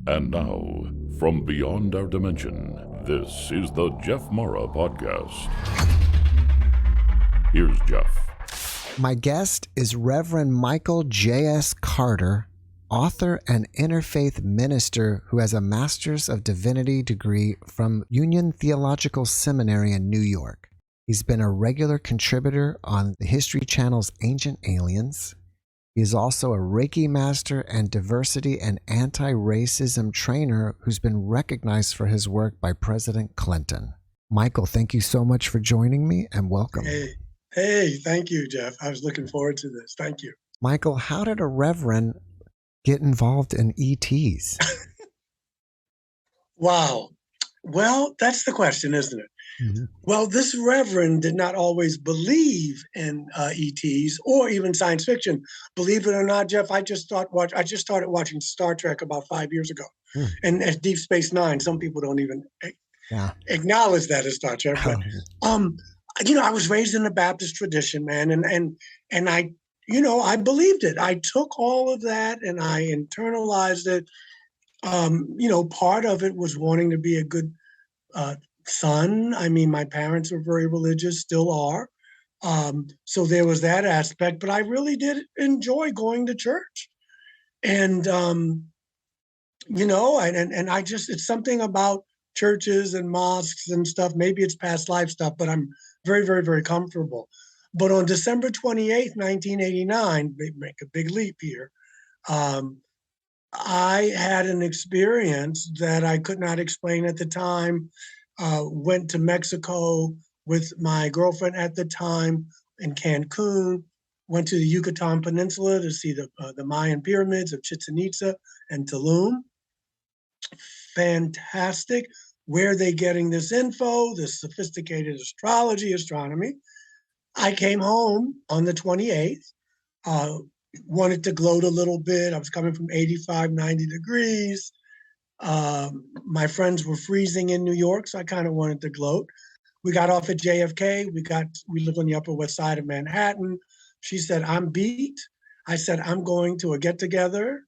And now, from beyond our dimension, this is the JeffMara Podcast. Here's Jeff. My guest is Reverend Michael J.S. Carter, author and interfaith minister who has a Masters of Divinity Degree from Union Theological Seminary in New York. He's been a regular contributor on the History Channel's Ancient Aliens. He is also a Reiki master and diversity and anti-racism trainer who's been recognized for his work by President Clinton. Michael, thank you so much for joining me and welcome. Hey, thank you, Jeff. I was looking forward to this. Thank you. Michael, how did a reverend get involved in ETs? Wow. Well, that's the question, isn't it? Mm-hmm. Well, this reverend did not always believe in ETs or even science fiction. Believe it or not, Jeff, I just started watching Star Trek about 5 years ago. And as Deep Space Nine, some people don't even acknowledge that as Star Trek. But, I was raised in the Baptist tradition, man, and I believed it. I took all of that and I internalized it. Part of it was wanting to be a good son. I mean, my parents were very religious, still are. So there was that aspect, but I really did enjoy going to church. And, and I just, it's something about churches and mosques and stuff. Maybe it's past life stuff, but I'm very, very, very comfortable. But on December 28th, 1989, make a big leap here, I had an experience that I could not explain at the time. Went to Mexico with my girlfriend at the time in Cancun, went to the Yucatan Peninsula to see the Mayan pyramids of Chichen Itza and Tulum. Fantastic. Where are they getting this info, this sophisticated astronomy? I came home on the 28th, wanted to gloat a little bit. I was coming from 85, 90 degrees. My friends were freezing in New York, so I kind of wanted to gloat. We got off at JFK. We lived on the Upper West Side of Manhattan. She said, I'm beat. I said, I'm going to a get-together,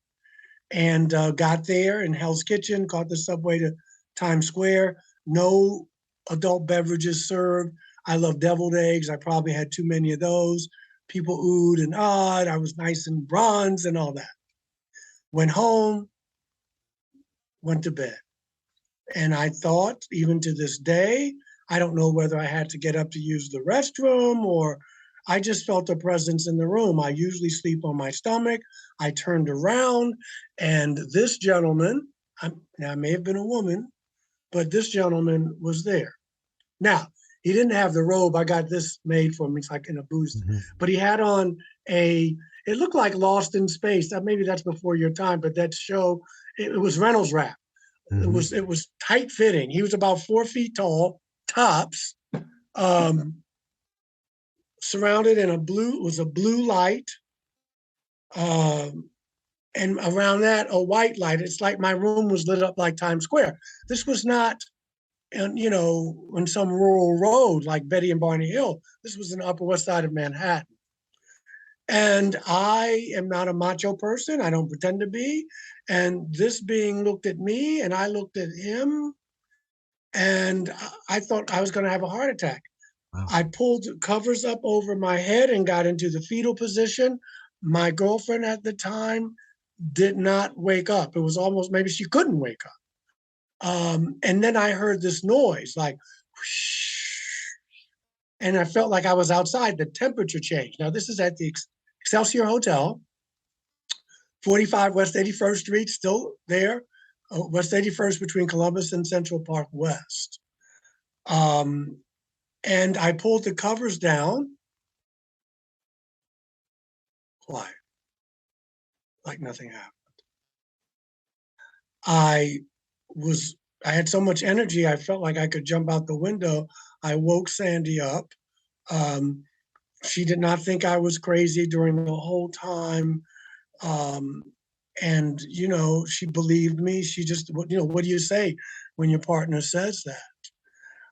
and got there in Hell's Kitchen, caught the subway to Times Square. No adult beverages served. I love deviled eggs. I probably had too many of those. People oohed and awed. I was nice and bronze and all that. Went home, went to bed. And I thought, even to this day, I don't know whether I had to get up to use the restroom or I just felt a presence in the room. I usually sleep on my stomach. I turned around and this gentleman, I may have been a woman, but this gentleman was there. Now, he didn't have the robe. I got this made for me. It's like in a boost. Mm-hmm. But he had on it looked like Lost in Space. Maybe that's before your time, but that show, it was Reynolds wrap. Mm-hmm. It was tight fitting. He was about 4 feet tall, tops, surrounded in a blue light. And around that, a white light. It's like my room was lit up like Times Square. This was not, on some rural road like Betty and Barney Hill. This was in the Upper West Side of Manhattan. And I am not a macho person. I don't pretend to be. And this being looked at me and I looked at him and I thought I was going to have a heart attack. Wow. I pulled the covers up over my head and got into the fetal position. My girlfriend at the time did not wake up. It was almost, maybe she couldn't wake up. And then I heard this noise like, whoosh, and I felt like I was outside. The temperature changed. Now, this is at the Excelsior Hotel, 45 West 81st Street, still there, West 81st between Columbus and Central Park West. And I pulled the covers down, quiet, like nothing happened. I had so much energy, I felt like I could jump out the window. I woke Sandy up. She did not think I was crazy during the whole time. And, she believed me. She just, what do you say when your partner says that?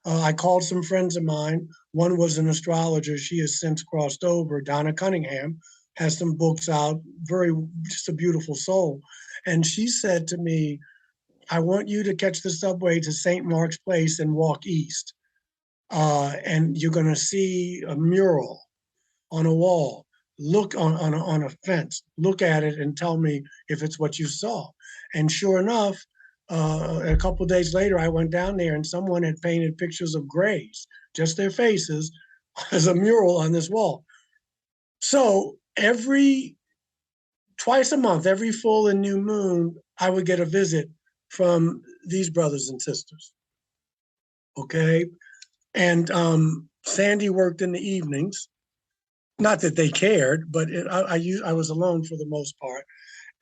I called some friends of mine. One was an astrologer. She has since crossed over. Donna Cunningham has some books out, just a beautiful soul. And she said to me, I want you to catch the subway to St. Mark's Place and walk east. And you're going to see a mural on a wall. Look on a fence. Look at it and tell me if it's what you saw. And sure enough, a couple of days later, I went down there and someone had painted pictures of grays, just their faces, as a mural on this wall. So twice a month, every full and new moon, I would get a visit from these brothers and sisters. Okay. And Sandy worked in the evenings. Not that they cared, but I was alone for the most part.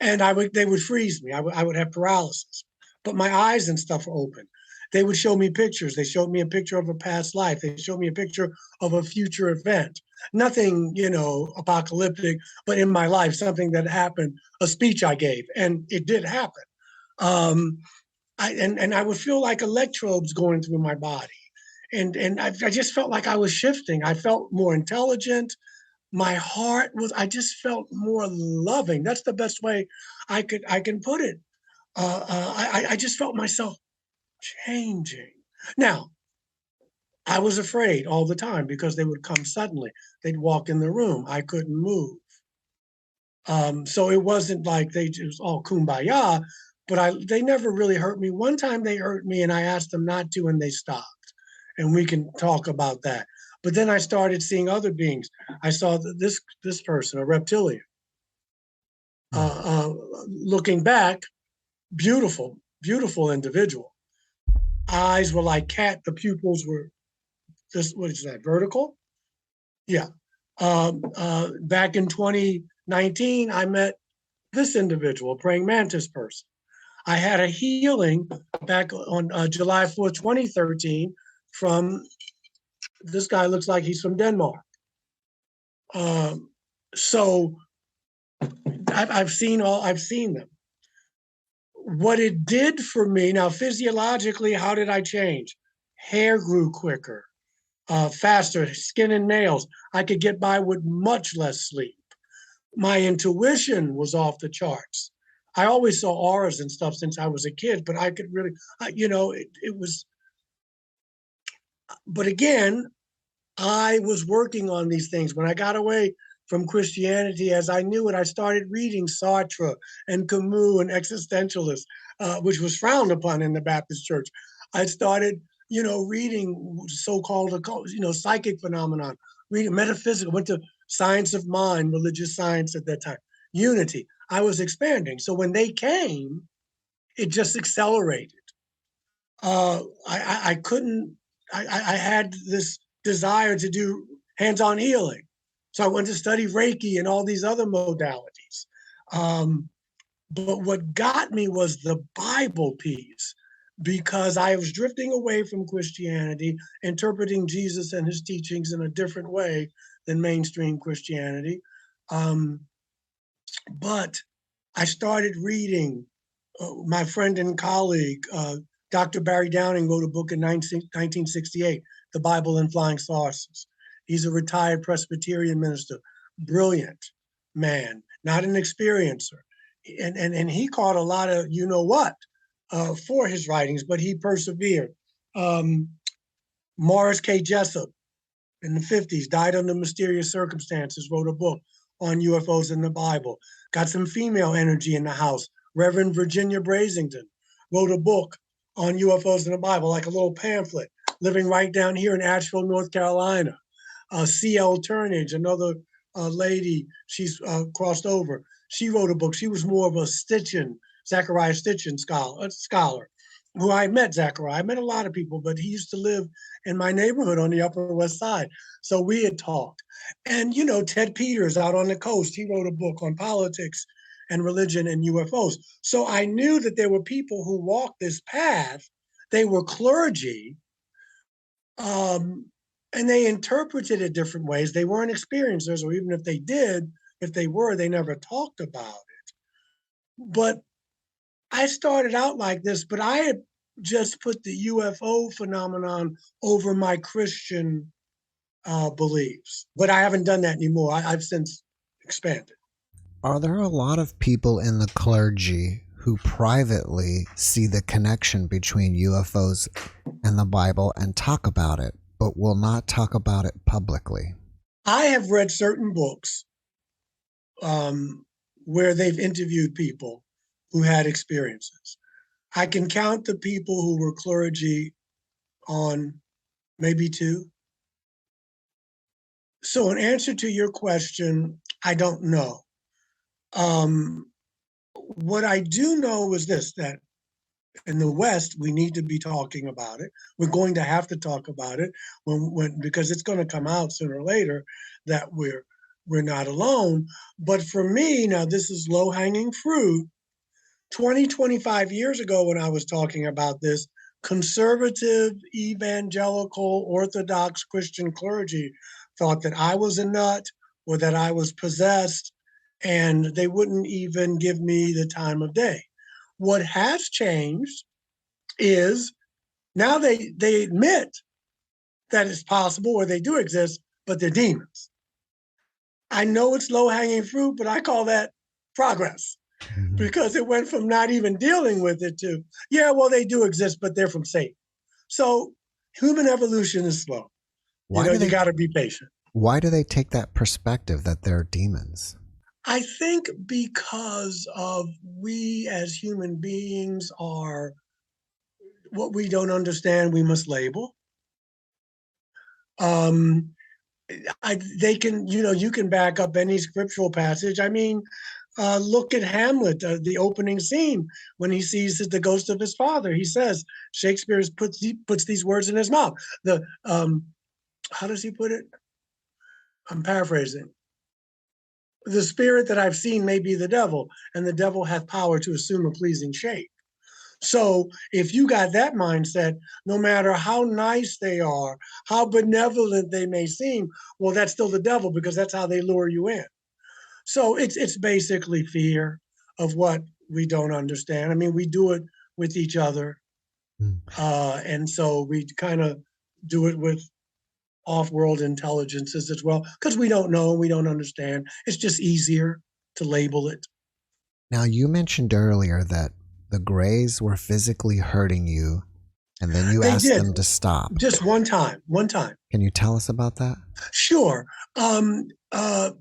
And they would freeze me. I would have paralysis, but my eyes and stuff were open. They would show me pictures. They showed me a picture of a past life. They showed me a picture of a future event. Nothing, apocalyptic, but in my life, something that happened, a speech I gave, and it did happen. I would feel like electrodes going through my body. And I just felt like I was shifting. I felt more intelligent. My heart I just felt more loving. That's the best way I can put it. I just felt myself changing. Now, I was afraid all the time because they would come suddenly. They'd walk in the room. I couldn't move. So it wasn't like they just all kumbaya, but they never really hurt me. One time they hurt me and I asked them not to and they stopped. And we can talk about that. But then I started seeing other beings. I saw this person, a reptilian. Looking back, beautiful, beautiful individual. Eyes were like cat. The pupils were what is that, vertical? Yeah. Back in 2019, I met this individual, a praying mantis person. I had a healing back on July 4th, 2013 from this guy. Looks like he's from Denmark. So I've seen them. What it did for me, now physiologically, how did I change? Hair grew quicker, faster, skin and nails. I could get by with much less sleep. My intuition was off the charts. I always saw auras and stuff since I was a kid, but I could really, it was, but again, I was working on these things. When I got away from Christianity, as I knew it, I started reading Sartre and Camus and existentialists, which was frowned upon in the Baptist church. I started, reading so-called, psychic phenomenon, reading metaphysical, went to science of mind, religious science at that time, unity. I was expanding. So when they came, it just accelerated. I couldn't, I had this desire to do hands-on healing. So I went to study Reiki and all these other modalities. But what got me was the Bible piece, because I was drifting away from Christianity, interpreting Jesus and his teachings in a different way than mainstream Christianity. But I started reading. My friend and colleague, Dr. Barry Downing, wrote a book in 1968, The Bible in Flying Saucers. He's a retired Presbyterian minister, brilliant man, not an experiencer. And he caught a lot of for his writings, but he persevered. Morris K. Jessup in the 50s died under mysterious circumstances, wrote a book on UFOs in the Bible. Got some female energy in the house. Reverend Virginia Brasington wrote a book on UFOs in the Bible, like a little pamphlet, living right down here in Asheville, North Carolina. C.L. Turnage, another lady, she's crossed over. She wrote a book. She was more of a Zachariah Stitchin scholar, who I met Zachariah. I met a lot of people, but he used to live in my neighborhood on the Upper West Side. So we had talked. And, Ted Peters out on the coast, he wrote a book on politics and religion and UFOs. So I knew that there were people who walked this path. They were clergy, and they interpreted it different ways. They weren't experiencers, or even if they were, they never talked about it. But I started out like this, but I had just put the UFO phenomenon over my Christian beliefs. But I haven't done that anymore. I've since expanded. Are there a lot of people in the clergy who privately see the connection between UFOs and the Bible and talk about it, but will not talk about it publicly. I have read certain books where they've interviewed people who had experiences. I can count the people who were clergy on maybe two. So in answer to your question, I don't know. What I do know is this, that in the West, we need to be talking about it. We're going to have to talk about it because it's going to come out sooner or later that we're not alone. But for me, now this is low-hanging fruit. 25 years ago when I was talking about this, conservative, evangelical, Orthodox Christian clergy thought that I was a nut or that I was possessed, and they wouldn't even give me the time of day. What has changed is now they admit that it's possible or they do exist, but they're demons. I know it's low-hanging fruit, but I call that progress. Because it went from not even dealing with it to, yeah, well, they do exist, but they're from Satan. So human evolution is slow. You got to be patient. Why do they take that perspective that they're demons? I think because of we as human beings are, what we don't understand, we must label. They can, you can back up any scriptural passage. I mean, look at Hamlet, the opening scene, when he sees the ghost of his father. He says, Shakespeare puts these words in his mouth. How does he put it? I'm paraphrasing. The spirit that I've seen may be the devil, and the devil hath power to assume a pleasing shape. So if you got that mindset, no matter how nice they are, how benevolent they may seem, well, that's still the devil, because that's how they lure you in. So it's basically fear of what we don't understand. I mean, we do it with each other. And so we kind of do it with off-world intelligences as well, because we don't know, we don't understand. It's just easier to label it. Now, you mentioned earlier that the Greys were physically hurting you, and then you asked them to stop. Just one time. Can you tell us about that? Sure. And they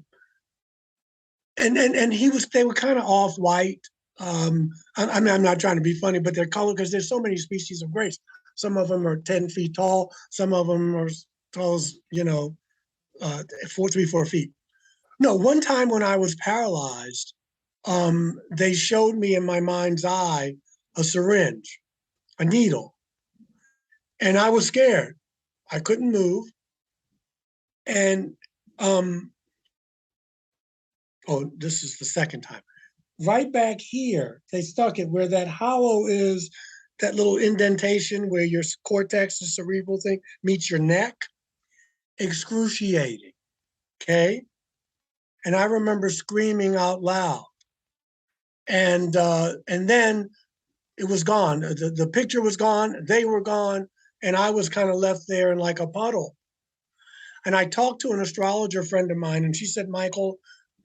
were kind of off-white. I'm not trying to be funny, but they're colored because there's so many species of Greys. Some of them are 10 feet tall. Some of them are as tall as, 4 feet. No, one time when I was paralyzed, they showed me in my mind's eye a syringe, a needle. And I was scared. I couldn't move. And, this is the second time. Right back here, they stuck it where that hollow is, that little indentation where your cortex, the cerebral thing, meets your neck. Excruciating, okay? And I remember screaming out loud. And then it was gone. The picture was gone, they were gone, and I was kind of left there in like a puddle. And I talked to an astrologer friend of mine, and she said, Michael,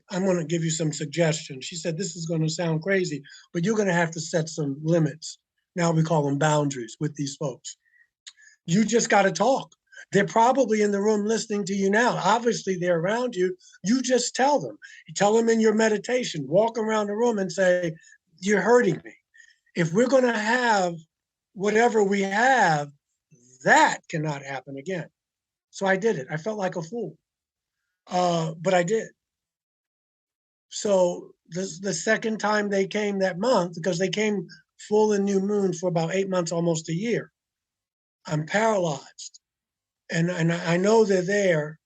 I'm going to give you some suggestions. She said, this is going to sound crazy, but you're going to have to set some limits. Now we call them boundaries with these folks. You just got to talk. They're probably in the room listening to you now. Obviously, they're around you. You just tell them. You tell them in your meditation, walk around the room and say, you're hurting me. If we're going to have whatever we have, that cannot happen again. So I did it. I felt like a fool, but I did. So the second time they came that month, because they came full and new moon for about 8 months, almost a year, I'm paralyzed. And I know they're there,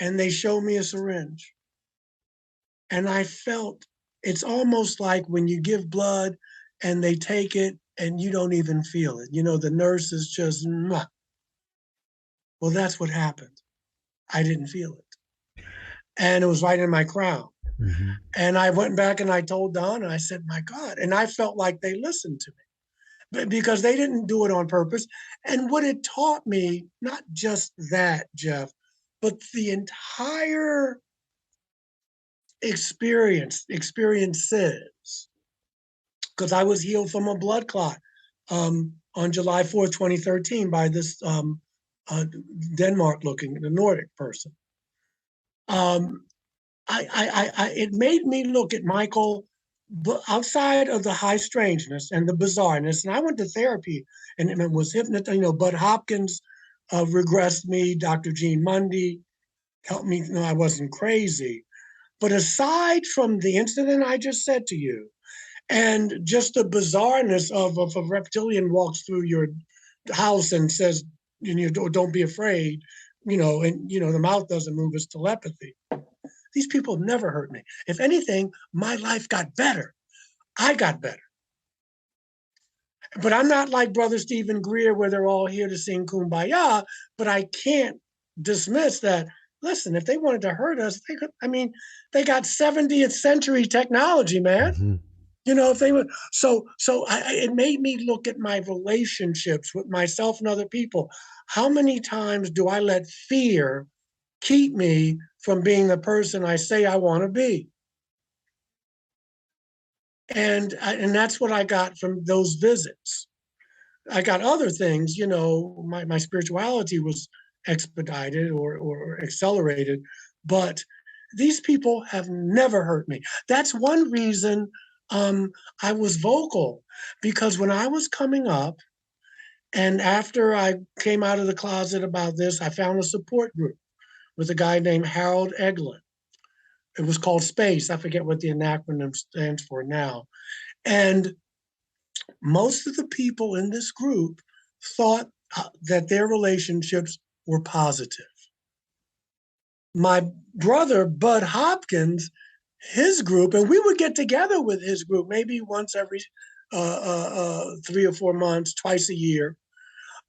and they show me a syringe. And I felt, it's almost like when you give blood and they take it and you don't even feel it. The nurse is just, mwah. Well, that's what happened. I didn't feel it. And it was right in my crown. Mm-hmm. And I went back and I told Don, and I said, my God. And I felt like they listened to me because they didn't do it on purpose. And what it taught me, not just that, Jeff, but the entire experiences because I was healed from a blood clot on July 4th, 2013 by this Denmark-looking, the Nordic person. It made me look at Michael outside of the high strangeness and the bizarreness. And I went to therapy and it was hypnotized. Bud Hopkins regressed me. Dr. Gene Mundy helped me know I wasn't crazy. But aside from the incident I just said to you, and just the bizarreness of if a reptilian walks through your house and says, don't be afraid, and the mouth doesn't move, it's telepathy. These people never hurt me. If anything, my life got better. I got better. But I'm not like Brother Stephen Greer, where they're all here to sing Kumbaya, but I can't dismiss that. Listen, if they wanted to hurt us, they could. They got 70th century technology, man. Mm-hmm. If they would. It made me look at my relationships with myself and other people. How many times do I let fear keep me from being the person I say I want to be? And that's what I got from those visits. I got other things, my spirituality was expedited or accelerated, but these people have never hurt me. That's one reason I was vocal, because when I was coming up, and after I came out of the closet about this, I found a support group with a guy named Harold Eglin. It was called SPACE. I forget what the acronym stands for now. And most of the people in this group thought that their relationships were positive. My brother, Bud Hopkins, his group, and we would get together with his group maybe once every 3 or 4 months, twice a year.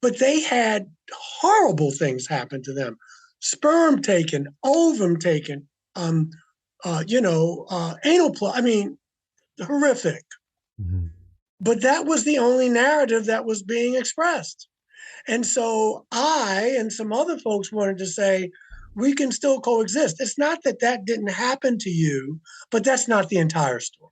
But they had horrible things happen to them. Sperm taken, ovum taken, anal plug. Horrific. Mm-hmm. But that was the only narrative that was being expressed. And so I and some other folks wanted to say, we can still coexist. It's not that didn't happen to you, but that's not the entire story.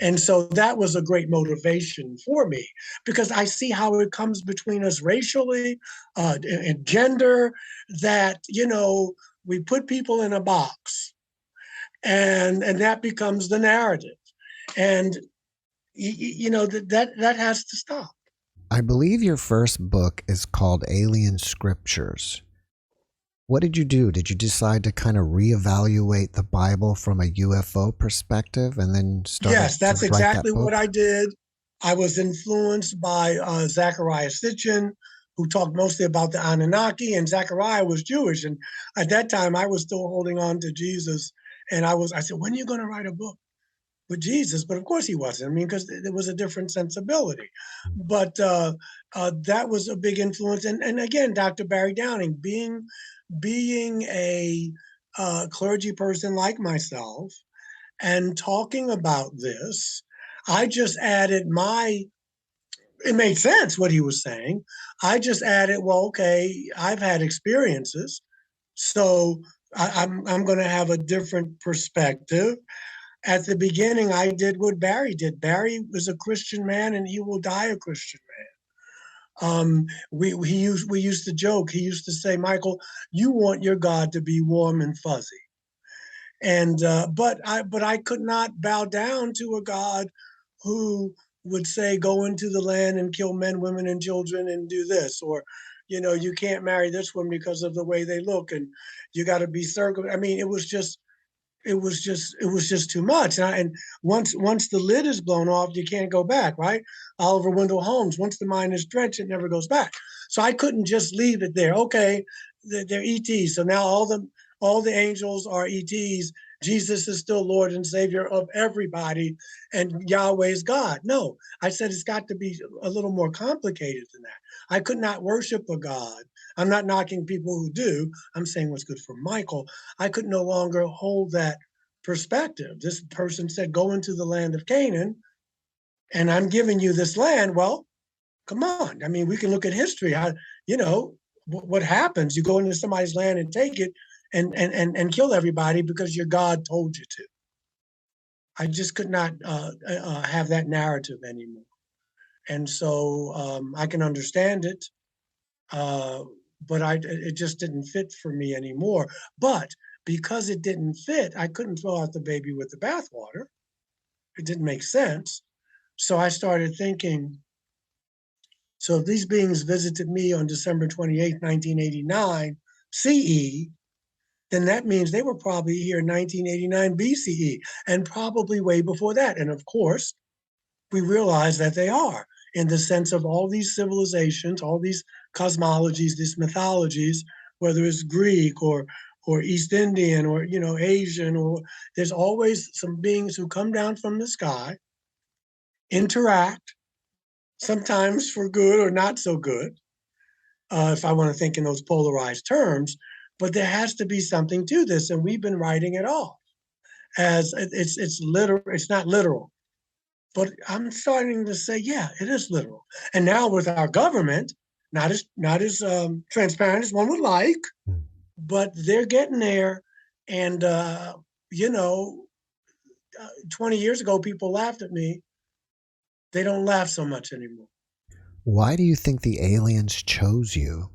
And so that was a great motivation for me, because I see how it comes between us racially and gender, that, we put people in a box and that becomes the narrative. And, that has to stop. I believe your first book is called Alien Scriptures. What did you do? Did you decide to kind of reevaluate the Bible from a UFO perspective and then start? Yes, that's exactly what I did. I was influenced by Zecharia Sitchin, who talked mostly about the Anunnaki, and Zecharia was Jewish. And at that time, I was still holding on to Jesus. And I said, when are you going to write a book with Jesus? But of course he wasn't. Because there was a different sensibility. But that was a big influence. And again, Dr. Barry Downing, being a clergy person like myself and talking about this, I just added it made sense what he was saying. I just added, well, okay, I've had experiences, so I'm going to have a different perspective. At the beginning, I did what Barry did. Barry was a Christian man, and he will die a Christian man. We used to joke. He used to say, Michael, you want your God to be warm and fuzzy. And but I could not bow down to a God who would say, go into the land and kill men, women, and children and do this, or you can't marry this one because of the way they look, and you got to be circumcised. It was just too much. And once the lid is blown off, you can't go back, right? Oliver Wendell Holmes, once the mind is drenched, it never goes back. So I couldn't just leave it there. Okay, they're ETs. So now all the angels are ETs. Jesus is still Lord and Savior of everybody, and Yahweh is God. No, I said it's got to be a little more complicated than that. I could not worship a God. I'm not knocking people who do. I'm saying what's good for Michael. I could no longer hold that perspective. This person said, go into the land of Canaan, and I'm giving you this land. Well, come on. We can look at history. What happens? You go into somebody's land and take it and kill everybody because your God told you to. I just could not have that narrative anymore. And so I can understand it, but it just didn't fit for me anymore. But because it didn't fit, I couldn't throw out the baby with the bathwater. It didn't make sense. So I started thinking, so if these beings visited me on December 28th, 1989 CE, then that means they were probably here in 1989 BCE and probably way before that. And of course, we realize that they are, in the sense of all these civilizations, all these cosmologies, these mythologies, whether it's Greek or East Indian or Asian, or there's always some beings who come down from the sky, interact, sometimes for good or not so good, if I want to think in those polarized terms. But there has to be something to this, and we've been writing it off as it's literal. It's not literal. But I'm starting to say, yeah, it is literal. And now with our government, not as transparent as one would like, but they're getting there. And 20 years ago, people laughed at me. They don't laugh so much anymore. Why do you think the aliens chose you?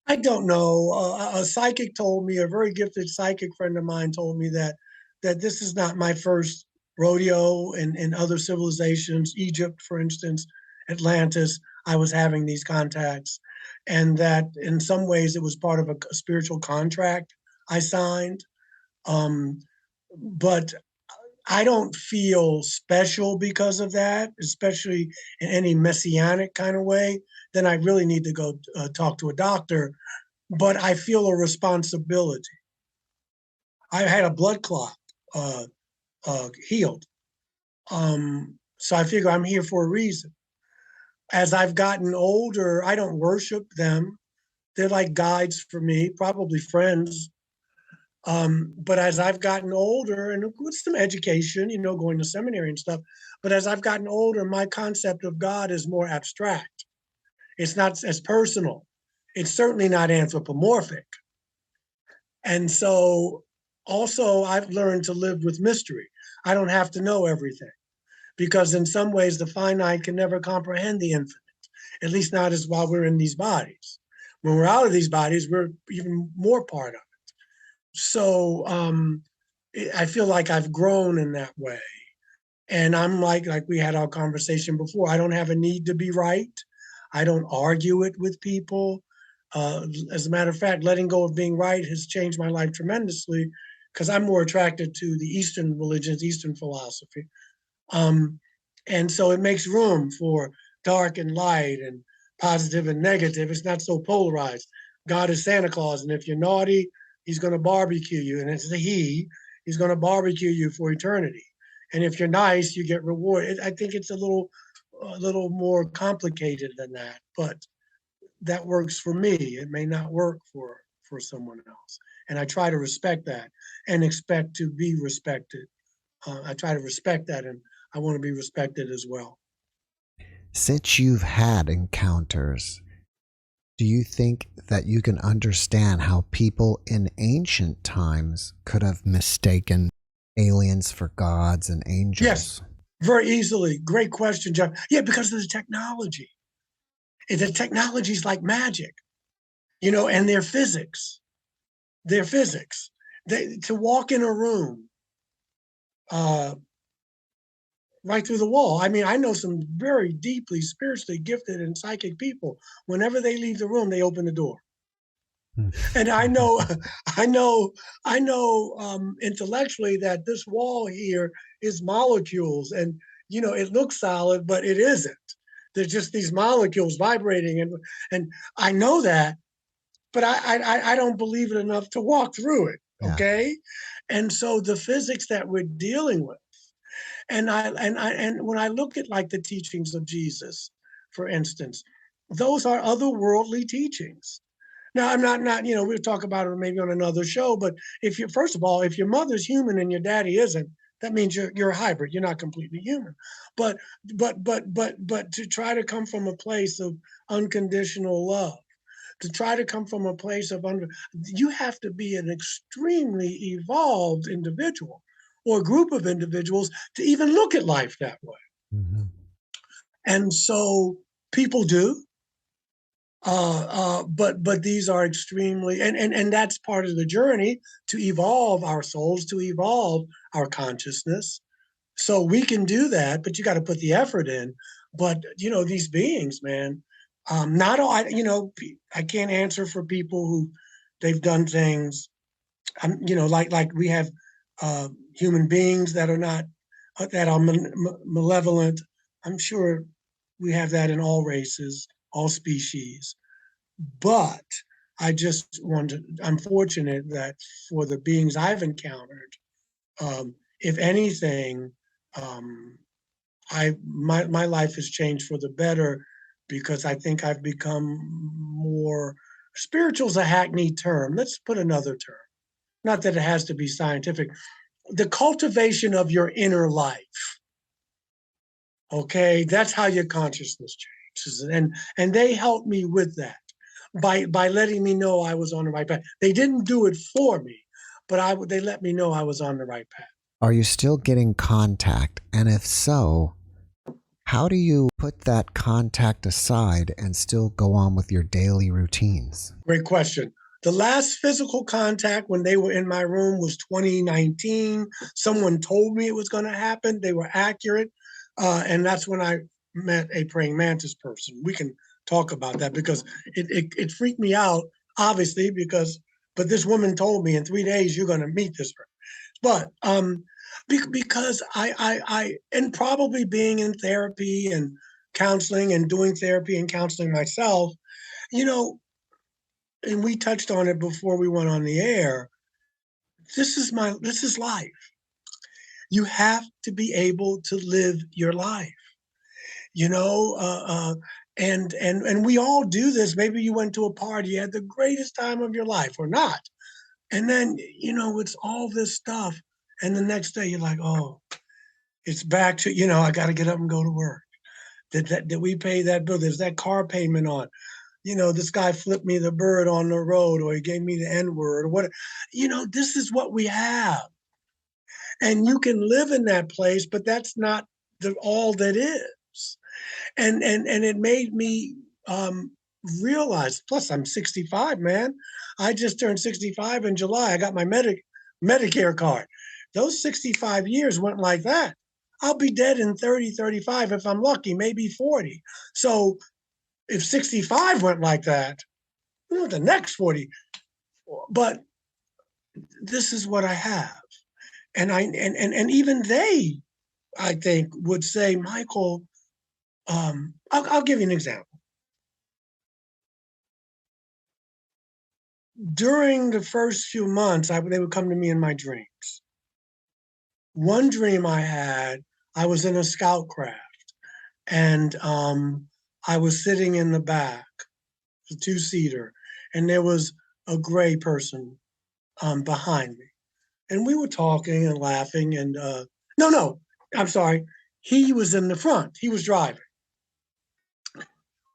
I don't know. A psychic told me, a very gifted psychic friend of mine told me that this is not my first rodeo in other civilizations. Egypt, for instance, Atlantis, I was having these contacts, and that in some ways it was part of a spiritual contract I signed. But I don't feel special because of that, especially in any messianic kind of way. Then I really need to go talk to a doctor. But I feel a responsibility. I had a blood clot healed. So I figure I'm here for a reason. As I've gotten older, I don't worship them. They're like guides for me, probably friends. But as I've gotten older, and with some education, going to seminary and stuff, but as I've gotten older, my concept of God is more abstract. It's not as personal. It's certainly not anthropomorphic. And so also I've learned to live with mystery. I don't have to know everything, because in some ways the finite can never comprehend the infinite, at least not as while we're in these bodies. When we're out of these bodies, we're even more part of it. So I feel like I've grown in that way. And I'm like we had our conversation before, I don't have a need to be right. I don't argue it with people. As a matter of fact, letting go of being right has changed my life tremendously, because I'm more attracted to the Eastern religions, Eastern philosophy. And so it makes room for dark and light and positive and negative. It's not so polarized. God is Santa Claus, and if you're naughty, he's going to barbecue you, and it's the he's going to barbecue you for eternity. And if you're nice, you get rewarded. I think it's a little more complicated than that, but that works for me. It may not work for someone else. And I try to respect that and expect to be respected. I try to respect that, and I want to be respected as well. Since you've had encounters, do you think that you can understand how people in ancient times could have mistaken aliens for gods and angels? Yes, very easily. Great question, Jeff. Yeah, because of the technology. The technology is like magic, and their physics. Their physics. To walk in a room right through the wall. I mean, I know some very deeply spiritually gifted and psychic people. Whenever they leave the room, they open the door. And I know intellectually that this wall here is molecules, and it looks solid, but it isn't. There's just these molecules vibrating, and I know that, but I don't believe it enough to walk through it. Okay, yeah. And so the physics that we're dealing with, and when I look at like the teachings of Jesus, for instance, those are otherworldly teachings. Now, I'm not, we'll talk about it maybe on another show, but first of all, if your mother's human and your daddy isn't, that means you're a hybrid. You're not completely human. But to try to come from a place of unconditional love, to try to come from a place of you have to be an extremely evolved individual, or a group of individuals to even look at life that way. Mm-hmm. And so people do. But these are extremely, and that's part of the journey to evolve our souls, to evolve our consciousness. So we can do that, but you got to put the effort in. But these beings, man, not all. I can't answer for people who they've done things. Like we have human beings that are not that are malevolent. I'm sure we have that in all races, all species. But I'm fortunate that for the beings I've encountered, if anything, my life has changed for the better because I think I've become more spiritual is a hackneyed term. Let's put another term. Not that it has to be scientific. The cultivation of your inner life. Okay, that's how your consciousness changes, and they helped me with that by letting me know I was on the right path. They didn't do it for me, but they let me know I was on the right path. Are you still getting contact? And if so, how do you put that contact aside and still go on with your daily routines? Great question. The last physical contact when they were in my room was 2019. Someone told me it was going to happen. They were accurate. And that's when I met a praying mantis person. We can talk about that because it freaked me out, obviously, but this woman told me in 3 days you're going to meet this person. But because and probably being in therapy and counseling and doing therapy and counseling myself, and we touched on it before we went on the air. This is life. You have to be able to live your life, and we all do this. Maybe you went to a party, you had the greatest time of your life or not. And then, it's all this stuff. And the next day you're like, oh, it's back to, I got to get up and go to work. Did we pay that bill? There's that car payment on. This guy flipped me the bird on the road, or he gave me the N-word, or what. This is what we have. And you can live in that place, but that's not all that is. And it made me realize, plus I'm 65, man. I just turned 65 in July. I got my Medicare card. Those 65 years went like that. I'll be dead in 30, 35 if I'm lucky, maybe 40. So if 65 went like that, the next 40. But this is what I have. And even they, I think, would say, Michael, I'll give you an example. During the first few months, they would come to me in my dreams. One dream I had, I was in a scout craft, and I was sitting in the back, a two-seater, and there was a gray person behind me. And we were talking and laughing, and no, I'm sorry. He was in the front. He was driving.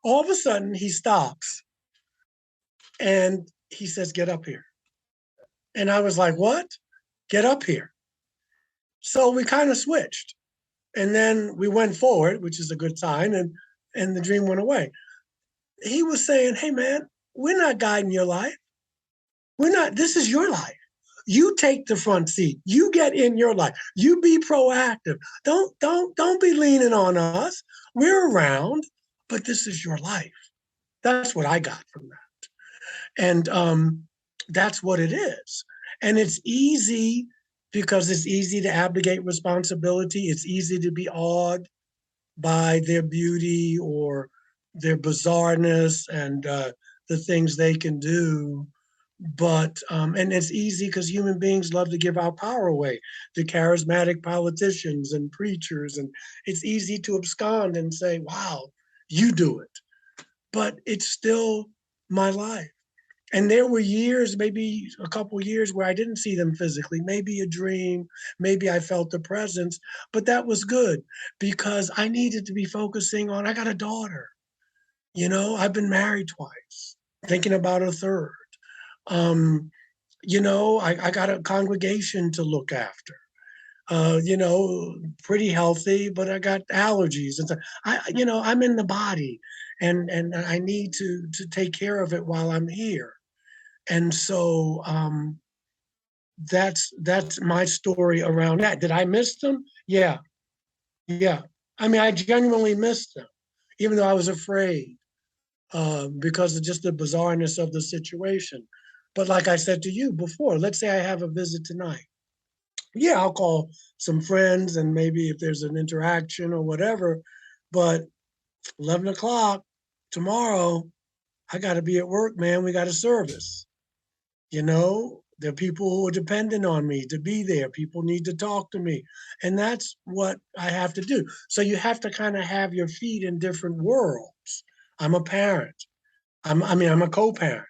All of a sudden, he stops, and he says, "Get up here." And I was like, "What? Get up here." So we kind of switched. And then we went forward, which is a good sign, and the dream went away. He was saying, "Hey, man, we're not guiding your life. This is your life. You take the front seat. You get in your life. You be proactive. Don't be leaning on us. We're around, but this is your life." That's what I got from that. And that's what it is. And it's easy because it's easy to abdicate responsibility. It's easy to be awed by their beauty or their bizarreness and the things they can do. But and it's easy because human beings love to give our power away to charismatic politicians and preachers, and it's easy to abscond and say, "Wow, you do it." But it's still my life. And there were years, maybe a couple years, where I didn't see them physically, maybe a dream, maybe I felt the presence, but that was good because I needed to be focusing on, I got a daughter, I've been married twice, thinking about a third. I got a congregation to look after. pretty healthy, but I got allergies. And so I'm in the body, and I need to take care of it while I'm here. And so that's my story around that. Did I miss them? Yeah. Yeah. I mean, I genuinely missed them, even though I was afraid because of just the bizarreness of the situation. But like I said to you before, let's say I have a visit tonight. Yeah, I'll call some friends and maybe if there's an interaction or whatever. But 11 o'clock tomorrow, I got to be at work, man. We got a service. There are people who are dependent on me to be there. People need to talk to me. And that's what I have to do. So you have to kind of have your feet in different worlds. I'm a parent. I'm a co-parent.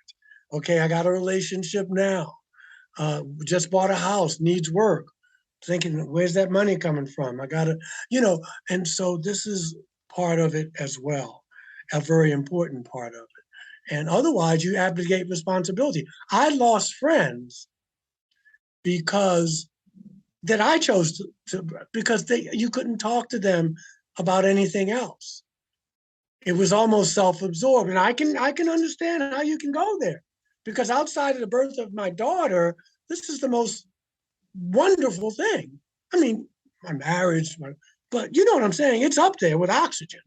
Okay, I got a relationship now. Just bought a house, needs work. Thinking, where's that money coming from? I gotta, and so this is part of it as well, a very important part of it. And otherwise, you abdicate responsibility. I lost friends because that I chose to because you couldn't talk to them about anything else. It was almost self-absorbed, and I can understand how you can go there, because outside of the birth of my daughter, this is the most wonderful thing. I mean, my marriage, but you know what I'm saying? It's up there with oxygen.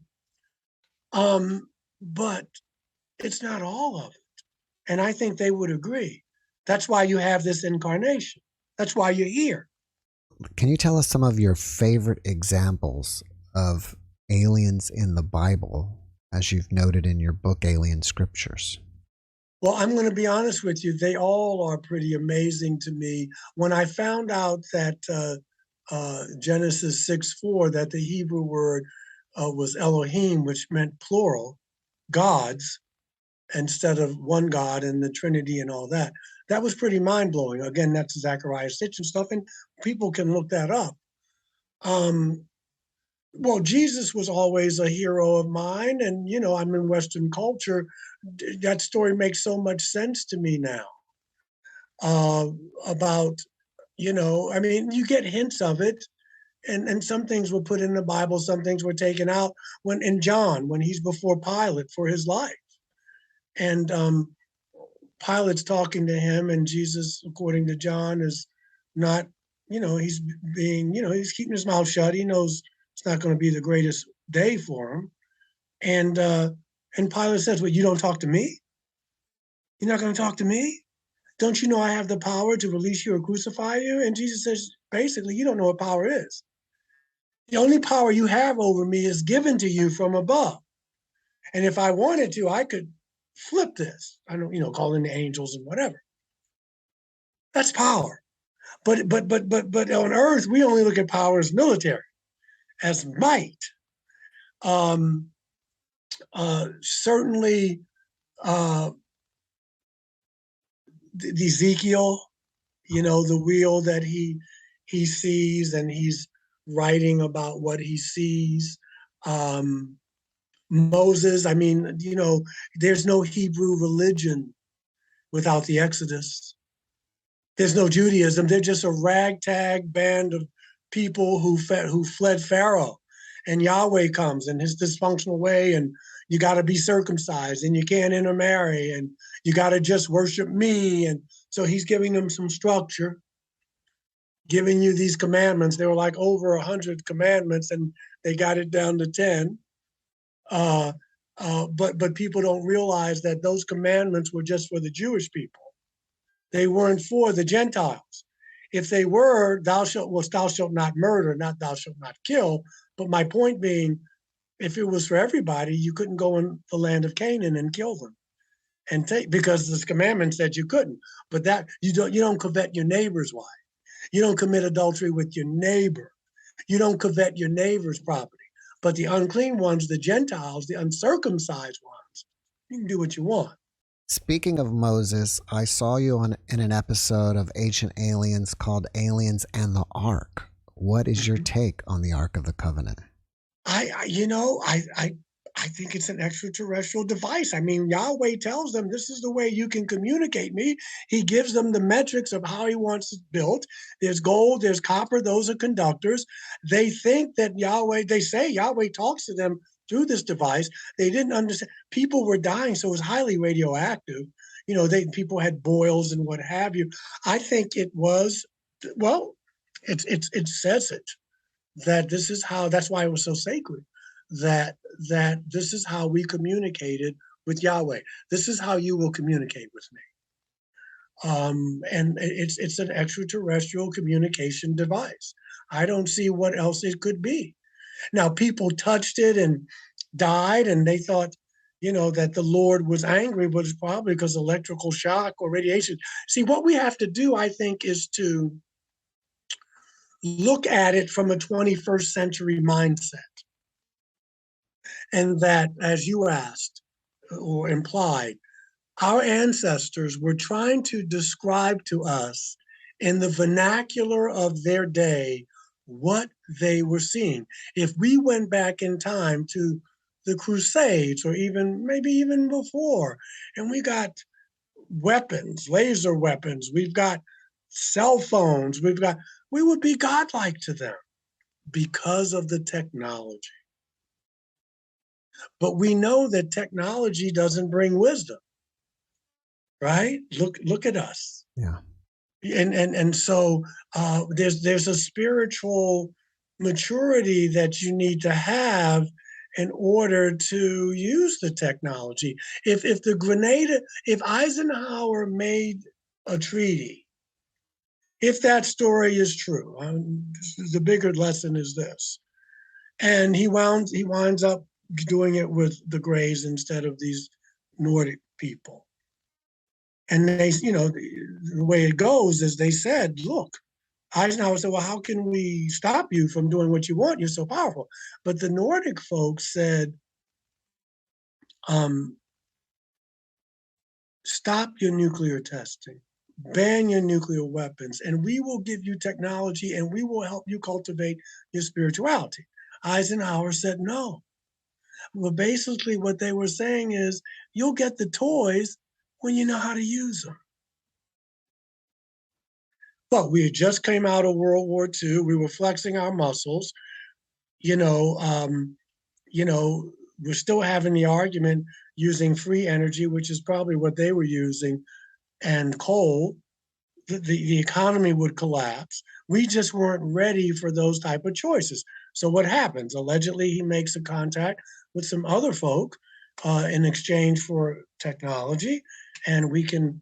But it's not all of it. And I think they would agree. That's why you have this incarnation. That's why you're here. Can you tell us some of your favorite examples of aliens in the Bible, as you've noted in your book, Alien Scriptures? Well, I'm going to be honest with you. They all are pretty amazing to me. When I found out that Genesis 6:4, that the Hebrew word was Elohim, which meant plural, gods, instead of one God and the Trinity and all that, that was pretty mind-blowing. Again, that's Zechariah 6 and stuff, and people can look that up. Well, Jesus was always a hero of mine, and I'm in Western culture. That story makes so much sense to me now. About, I mean, you get hints of it, and some things were put in the Bible, some things were taken out. When in John, when he's before Pilate for his life, and Pilate's talking to him, and Jesus, according to John, is not, he's being, he's keeping his mouth shut. He knows it's not going to be the greatest day for him. And Pilate says, well, you don't talk to me? You're not going to talk to me? Don't you know I have the power to release you or crucify you? And Jesus says, basically, you don't know what power is. The only power you have over me is given to you from above. And if I wanted to, I could flip this. I don't, call in the angels and whatever. That's power. But on earth, we only look at power as military, as might. Certainly, Ezekiel, the wheel that he sees, and he's writing about what he sees. Moses, I mean, there's no Hebrew religion without the Exodus. There's no Judaism. They're just a ragtag band of people who fled Pharaoh. And Yahweh comes in his dysfunctional way, and you got to be circumcised, and you can't intermarry, and you got to just worship me. And so he's giving them some structure, giving you these commandments. There were like over 100 commandments, and they got it down to 10. But people don't realize that those commandments were just for the Jewish people. They weren't for the Gentiles. If they were, thou shalt not murder, not thou shalt not kill. But my point being, if it was for everybody, you couldn't go in the land of Canaan and kill them, and because this commandment said you couldn't. But that you don't covet your neighbor's wife. You don't commit adultery with your neighbor. You don't covet your neighbor's property. But the unclean ones, the Gentiles, the uncircumcised ones, you can do what you want. Speaking of Moses, I saw you in an episode of Ancient Aliens called Aliens and the Ark. What is your take on the Ark of the Covenant? I I think it's an extraterrestrial device. I mean, Yahweh tells them this is the way you can communicate me. He gives them the metrics of how he wants it built. There's gold, there's copper, those are conductors. They think that they say Yahweh talks to them through this device. They didn't understand. People were dying, so it was highly radioactive. People had boils and what have you. I think it was, well, it says it, that this is how, that's why it was so sacred, that this is how we communicated with Yahweh. This is how you will communicate with me. And it's an extraterrestrial communication device. I don't see what else it could be. Now, people touched it and died, and they thought, that the Lord was angry, but it's probably because electrical shock or radiation. See, what we have to do, I think, is to look at it from a 21st century mindset. And that, as you asked or implied, our ancestors were trying to describe to us in the vernacular of their day what they were seeing. If we went back in time to the Crusades, or maybe even before, and we got weapons, laser weapons, we've got cell phones, we would be godlike to them because of the technology. But we know that technology doesn't bring wisdom, right? Look at us. Yeah. And so there's a spiritual maturity that you need to have in order to use the technology. If Eisenhower made a treaty, if that story is true, the bigger lesson is this, and he winds up doing it with the Greys instead of these Nordic people. And they, the way it goes is they said, look, Eisenhower said, well, how can we stop you from doing what you want? You're so powerful. But the Nordic folks said, stop your nuclear testing, ban your nuclear weapons, and we will give you technology and we will help you cultivate your spirituality. Eisenhower said no. Well, basically what they were saying is, you'll get the toys when you know how to use them. Well, we had just came out of World War II. We were flexing our muscles. We're still having the argument using free energy, which is probably what they were using, and coal. The economy would collapse. We just weren't ready for those type of choices. So what happens? Allegedly, he makes a contact with some other folk in exchange for technology, and we can,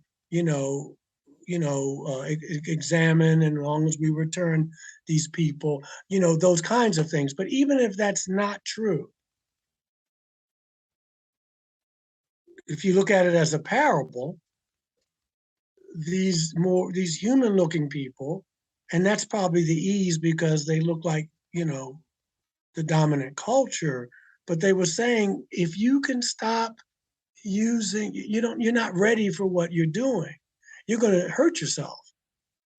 examine, and as long as we return these people, those kinds of things. But even if that's not true, if you look at it as a parable, these human-looking people, and that's probably the ease because they look like, the dominant culture, but they were saying, if you can stop using, you're not ready for what you're doing. You're going to hurt yourself,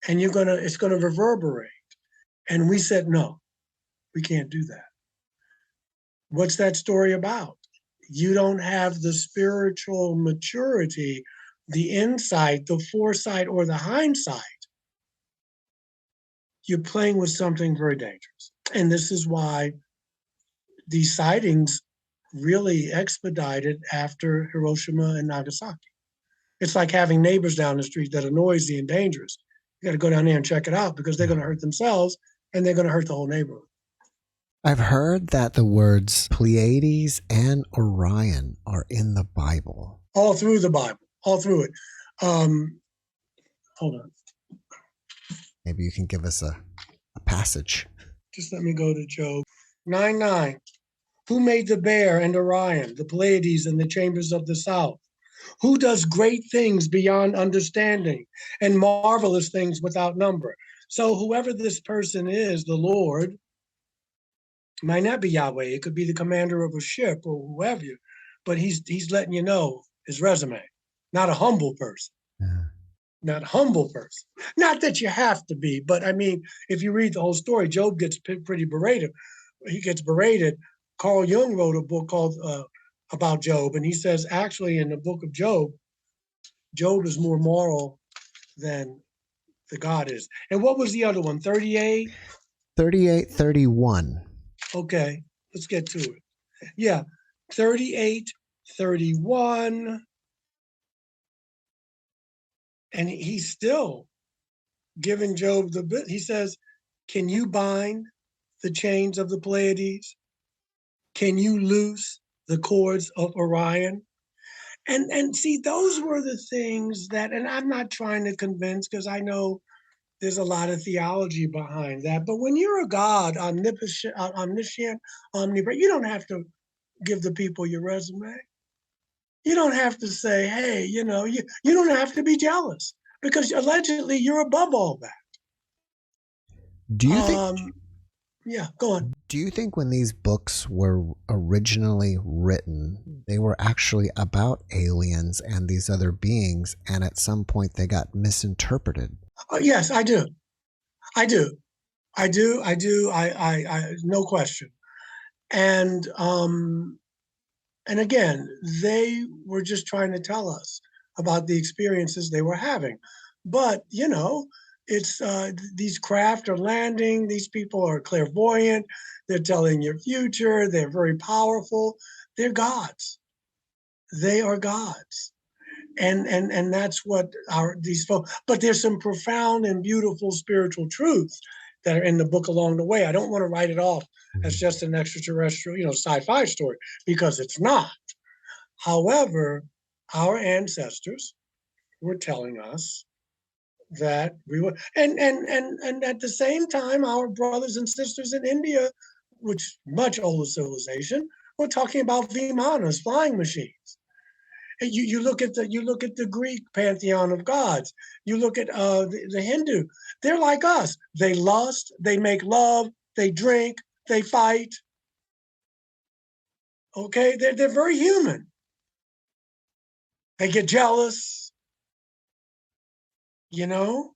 and it's going to reverberate. And we said, no, we can't do that. What's that story about? You don't have the spiritual maturity, the insight, the foresight, or the hindsight. You're playing with something very dangerous. And this is why these sightings really expedited after Hiroshima and Nagasaki. It's like having neighbors down the street that are noisy and dangerous. You got to go down there and check it out because they're going to hurt themselves and they're going to hurt the whole neighborhood. I've heard that the words Pleiades and Orion are in the Bible. All through the Bible, all through it. Hold on. Maybe you can give us a passage. Just let me go to Job 9:9. Who made the bear and Orion, the Pleiades and the chambers of the south? Who does great things beyond understanding and marvelous things without number? So whoever this person is, the Lord, might not be Yahweh. It could be the commander of a ship or whoever, but he's letting you know his resume. Not a humble person. Yeah. Not a humble person. Not that you have to be, but I mean, if you read the whole story, Job gets pretty berated. He gets berated Carl Jung wrote a book called about Job, and he says actually in the book of Job, Job is more moral than the God is. And what was the other one? 38? 38:31. Okay, let's get to it. Yeah, 38:31. And he's still giving Job the bit. He says, can you bind the chains of the Pleiades? Can you loose the cords of Orion? And see, those were the things that, and I'm not trying to convince, because I know there's a lot of theology behind that. But when you're a God, omniscient, omnipresent, you don't have to give the people your resume. You don't have to say, hey, you don't have to be jealous, because allegedly you're above all that. Do you think Yeah, go on. Do you think when these books were originally written, they were actually about aliens and these other beings, and at some point they got misinterpreted? Yes, I do. I no question. And again, they were just trying to tell us about the experiences they were having. But, it's these craft are landing, these people are clairvoyant, they're telling your future, they're very powerful, they're gods. They are gods. And that's what these folks, but there's some profound and beautiful spiritual truths that are in the book along the way. I don't want to write it off as just an extraterrestrial, sci-fi story, because it's not. However, our ancestors were telling us that we were, and at the same time, our brothers and sisters in India, which much older civilization, were talking about vimanas, flying machines. And you look at the Greek pantheon of gods. You look at the Hindu. They're like us. They lust. They make love. They drink. They fight. Okay, they're very human. They get jealous, and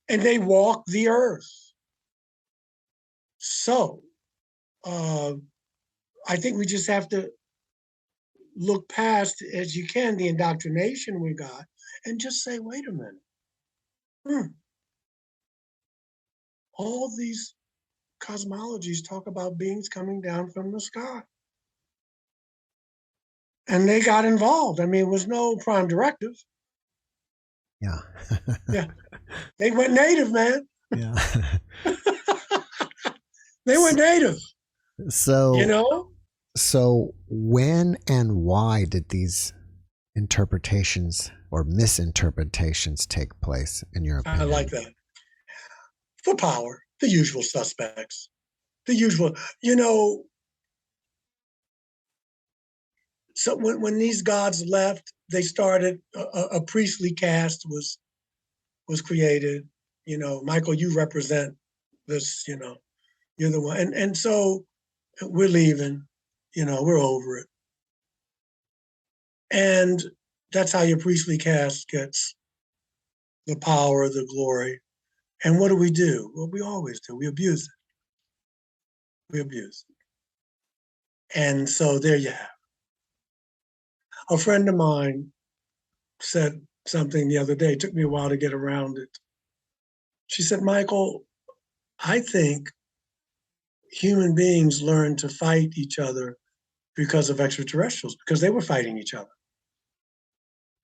they walk the earth. So I think we just have to look past, as you can, the indoctrination we got, and just say, wait a minute. All these cosmologies talk about beings coming down from the sky. And they got involved. I mean, it was no prime directive. Yeah. Yeah. They went native, man. Yeah. They went native. So, So when and why did these interpretations or misinterpretations take place, in your opinion? I like that. For power, the usual suspects. The usual, so when these gods left, they started a priestly caste was created. Michael, you represent this. You're the one, and so we're leaving. We're over it, and that's how your priestly caste gets the power, the glory. And what do? Well, we always do. We abuse it. We abuse it, and so there you have it. A friend of mine said something the other day. It took me a while to get around it. She said, Michael, I think human beings learned to fight each other because of extraterrestrials, because they were fighting each other.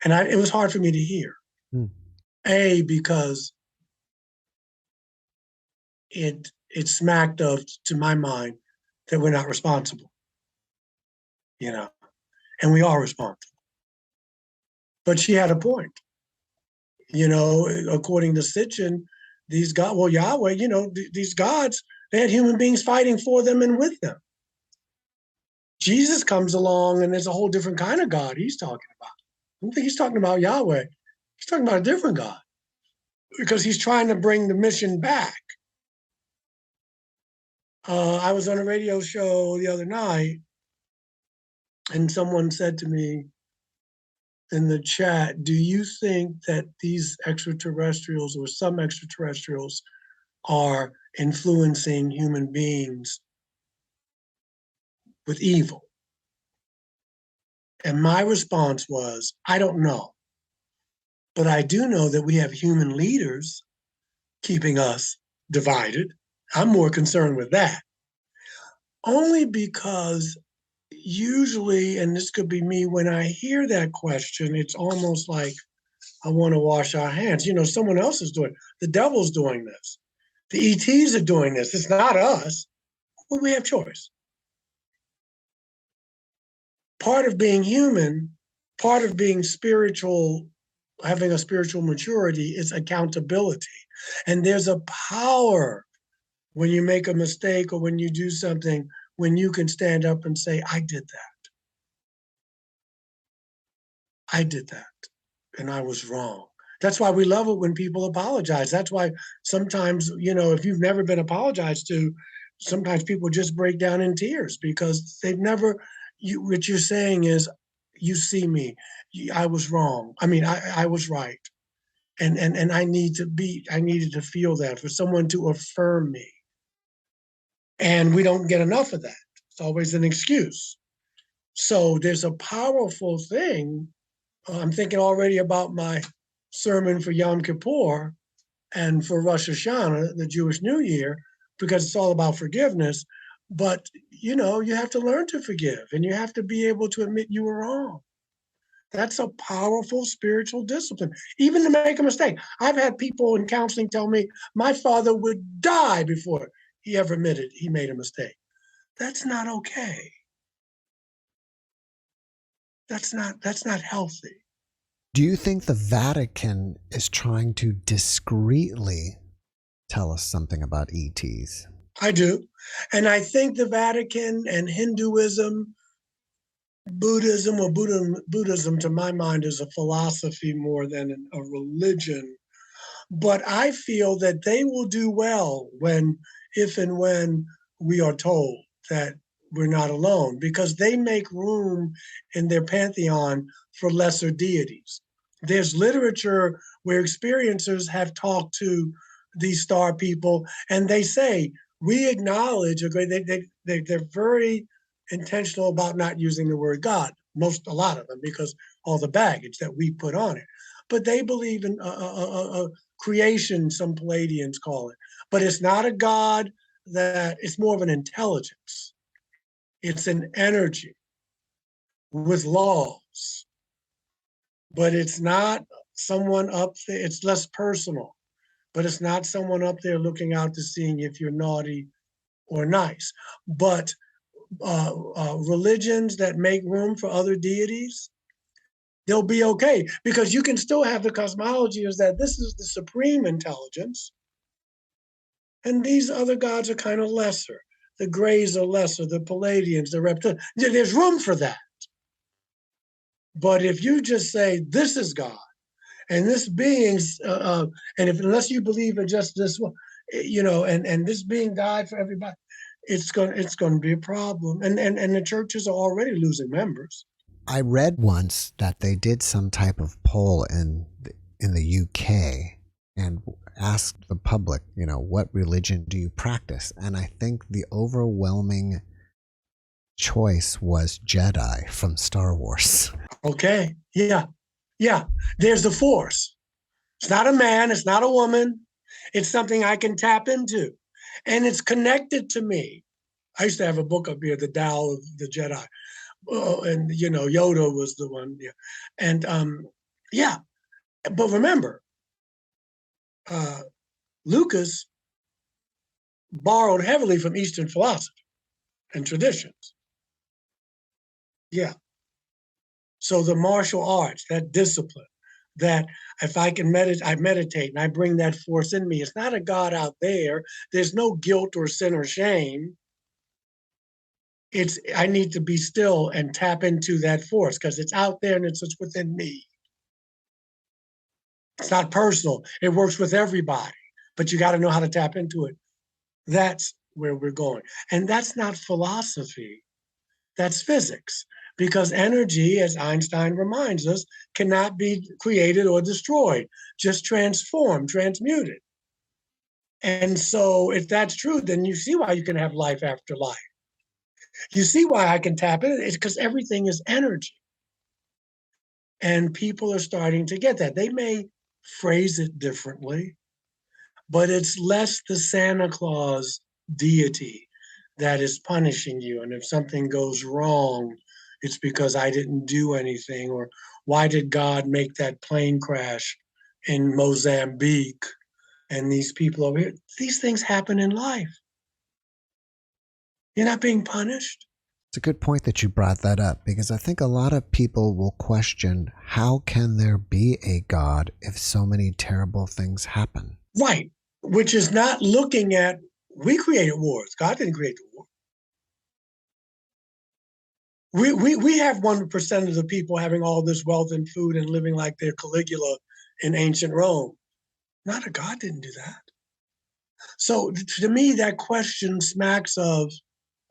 And it was hard for me to hear. Because it smacked of, to my mind, that we're not responsible. And we are responsible. But she had a point. According to Sitchin, these gods, Yahweh, these gods, they had human beings fighting for them and with them. Jesus comes along and there's a whole different kind of God he's talking about. I don't think he's talking about Yahweh. He's talking about a different God, because he's trying to bring the mission back. I was on a radio show the other night, and someone said to me in the chat, do you think that these extraterrestrials, or some extraterrestrials, are influencing human beings with evil? And my response was, I don't know. But I do know that we have human leaders keeping us divided. I'm more concerned with that. Only because usually, and this could be me, when I hear that question, it's almost like I want to wash our hands. You know, someone else is doing it. The devil's doing this. The ETs are doing this. It's not us. Well, we have choice. Part of being human, part of being spiritual, having a spiritual maturity is accountability. And there's a power when you make a mistake or when you do something, when you can stand up and say, I did that. I did that. And I was wrong. That's why we love it when people apologize. That's why sometimes, you know, if you've never been apologized to, sometimes people just break down in tears because they've never, what you're saying is, you see me, I was wrong. I mean, I was right. And I needed to feel that, for someone to affirm me. And we don't get enough of that. It's always an excuse. So there's a powerful thing. I'm thinking already about my sermon for Yom Kippur and for Rosh Hashanah, the Jewish New Year, because it's all about forgiveness. But, you know, you have to learn to forgive and you have to be able to admit you were wrong. That's a powerful spiritual discipline, even to make a mistake. I've had people in counseling tell me my father would die before he ever admitted he made a mistake. That's not okay. That's not healthy. Do you think the Vatican is trying to discreetly tell us something about ETs? I do. And I think the Vatican and Hinduism, Buddhism, or Buddhism to my mind is a philosophy more than a religion. But I feel that they will do well if and when we are told that we're not alone, because they make room in their pantheon for lesser deities. There's literature where experiencers have talked to these star people, and they say, we acknowledge, they're very intentional about not using the word God, a lot of them, because all the baggage that we put on it. But they believe in creation, some Palladians call it. But it's not a God, it's more of an intelligence. It's an energy with laws, but it's not someone up there. It's less personal, but it's not someone up there looking out to seeing if you're naughty or nice. But religions that make room for other deities, they'll be okay, because you can still have the cosmology is that this is the supreme intelligence, and these other gods are kind of lesser. The Greys are lesser, the Palladians, the reptilians. There's room for that. But if you just say, this is God, and this being's, unless you believe in just this one, you know, and this being died for everybody, it's going to be a problem. And the churches are already losing members. I read once that they did some type of poll in the UK and asked the public, you know, what religion do you practice? And I think the overwhelming choice was Jedi from Star Wars. Okay. Yeah. There's the force. It's not a man. It's not a woman. It's something I can tap into. And it's connected to me. I used to have a book up here, The Tao of the Jedi. And, you know, Yoda was the one. Yeah. And, yeah. But remember, Lucas borrowed heavily from Eastern philosophy and traditions. Yeah. So the martial arts, that discipline, that if I can I meditate and I bring that force in me. It's not a God out there. There's no guilt or sin or shame. I need to be still and tap into that force because it's out there and it's within me. It's not personal. It works with everybody, but you got to know how to tap into it. That's where we're going. And that's not philosophy. That's physics. Because energy, as Einstein reminds us, cannot be created or destroyed, just transformed, transmuted. And so if that's true, then you see why you can have life after life. You see why I can tap it? It's because everything is energy. And people are starting to get that. They may phrase it differently, but it's less the Santa Claus deity that is punishing you. And if something goes wrong, it's because I didn't do anything. Or why did God make that plane crash in Mozambique? And these people over here, these things happen in life. You're not being punished. It's a good point that you brought that up, because I think a lot of people will question, how can there be a God if so many terrible things happen? Right. Which is not looking at, we created wars. God didn't create the war. We have 1% of the people having all this wealth and food and living like they're Caligula in ancient Rome. Not a God didn't do that. So to me, that question smacks of,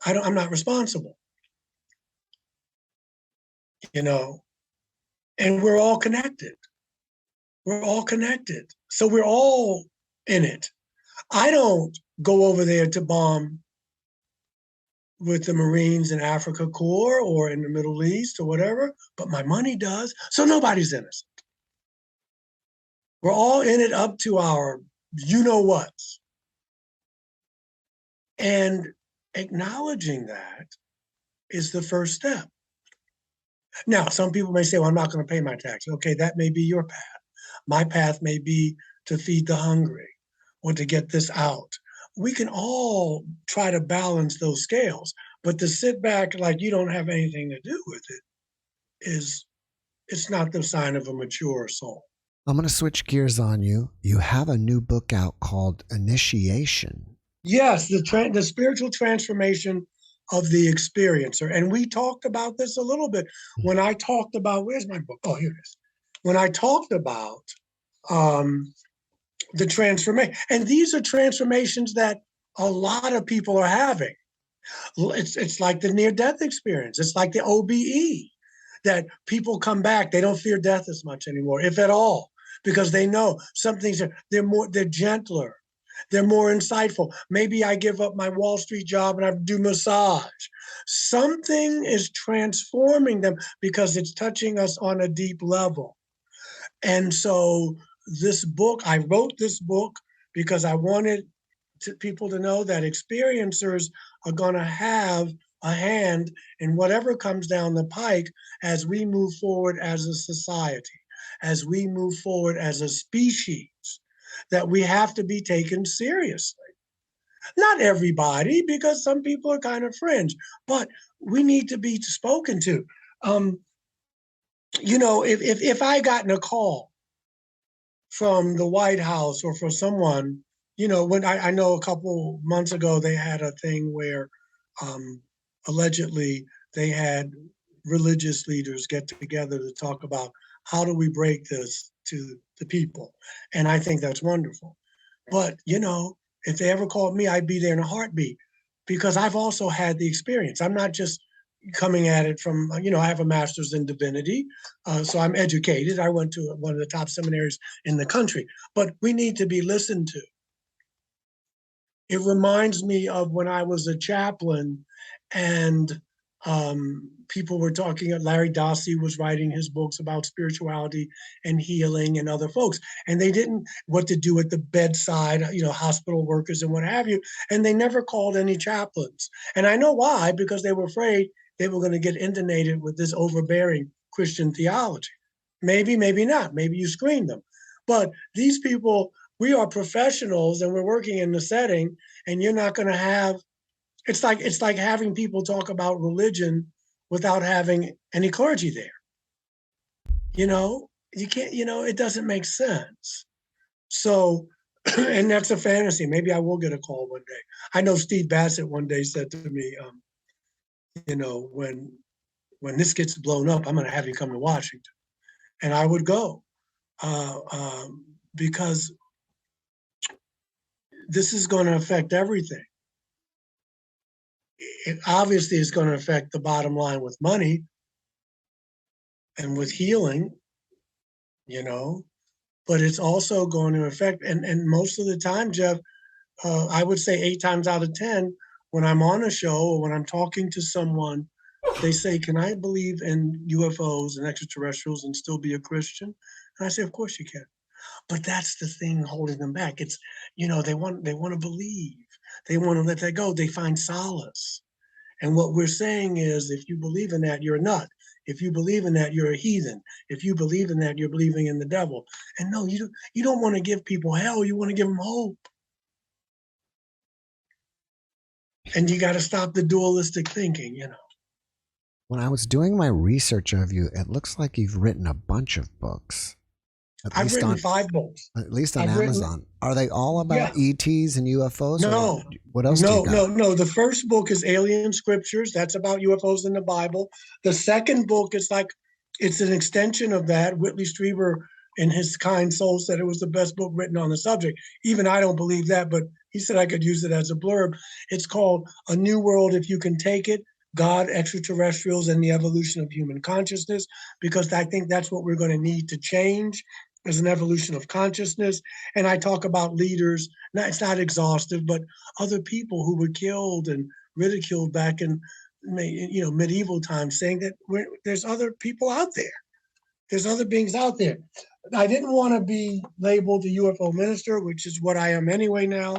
I'm not responsible. And we're all connected. We're all connected. So we're all in it. I don't go over there to bomb with the Marines in Africa Corps or in the Middle East or whatever, but my money does. So nobody's innocent. We're all in it up to our you-know-whats. And acknowledging that is the first step. Now, some people may say, well, I'm not going to pay my taxes. Okay, that may be your path. My path may be to feed the hungry or to get this out. We can all try to balance those scales, but to sit back like you don't have anything to do with it it's not the sign of a mature soul. I'm going to switch gears on you. You have a new book out called Initiation. Yes, the spiritual transformation of the experiencer. And we talked about this a little bit when I talked about, where's my book? Oh, here it is. When I talked about the transformation. And these are transformations that a lot of people are having. It's like the near-death experience. It's like the OBE, that people come back. They don't fear death as much anymore, if at all, because they know some things they're gentler. They're more insightful. Maybe I give up my Wall Street job and I do massage. Something is transforming them because it's touching us on a deep level. And so this book, I wrote this book because I wanted people to know that experiencers are going to have a hand in whatever comes down the pike as we move forward as a society, as we move forward as a species, that we have to be taken seriously. Not everybody, because some people are kind of fringe, but we need to be spoken to. If I gotten a call from the White House or from someone, when I know a couple months ago they had a thing where allegedly they had religious leaders get together to talk about how do we break this to the people. And I think that's wonderful. But, if they ever called me, I'd be there in a heartbeat, because I've also had the experience. I'm not just coming at it from, I have a Masters in Divinity, so I'm educated. I went to one of the top seminaries in the country, but we need to be listened to. It reminds me of when I was a chaplain and people were talking, Larry Dossey was writing his books about spirituality and healing and other folks, and they didn't what to do at the bedside, hospital workers and what have you, and they never called any chaplains. And I know why, because they were afraid they were going to get inundated with this overbearing Christian theology. Maybe, maybe not. Maybe you screen them. But these people, we are professionals and we're working in the setting, and you're not going to have, it's like having people talk about religion without having any clergy there. You can't, it doesn't make sense. So, and that's a fantasy. Maybe I will get a call one day. I know Steve Bassett one day said to me, when this gets blown up, I'm going to have you come to Washington. And I would go because this is going to affect everything. It obviously is going to affect the bottom line with money and with healing, but it's also going to affect, and most of the time, Jeff, I would say 8 times out of 10, when I'm on a show or when I'm talking to someone, they say, "Can I believe in UFOs and extraterrestrials and still be a Christian?" And I say, "Of course you can." But that's the thing holding them back. It's, they want to believe. They want to let that go. They find solace. And what we're saying is, if you believe in that, you're a nut. If you believe in that, you're a heathen. If you believe in that, you're believing in the devil. And no, you don't want to give people hell. You want to give them hope. And you got to stop the dualistic thinking, When I was doing my research of you, it looks like you've written a bunch of books. I've written 5 books. At least on I've Amazon. Are they all about Yeah. ETs and UFOs? No. What else do you got? No. The first book is Alien Scriptures. That's about UFOs in the Bible. The second book is it's an extension of that. Whitley Strieber, in his kind soul, said it was the best book written on the subject. Even I don't believe that, but he said I could use it as a blurb. It's called A New World If You Can Take It: God, Extraterrestrials, and the Evolution of Human Consciousness, because I think that's what we're going to need to change, as an evolution of consciousness. And I talk about leaders. Now, it's not exhaustive, but other people who were killed and ridiculed back in medieval times, saying that there's other people out there. There's other beings out there. I didn't want to be labeled a UFO minister, which is what I am anyway now,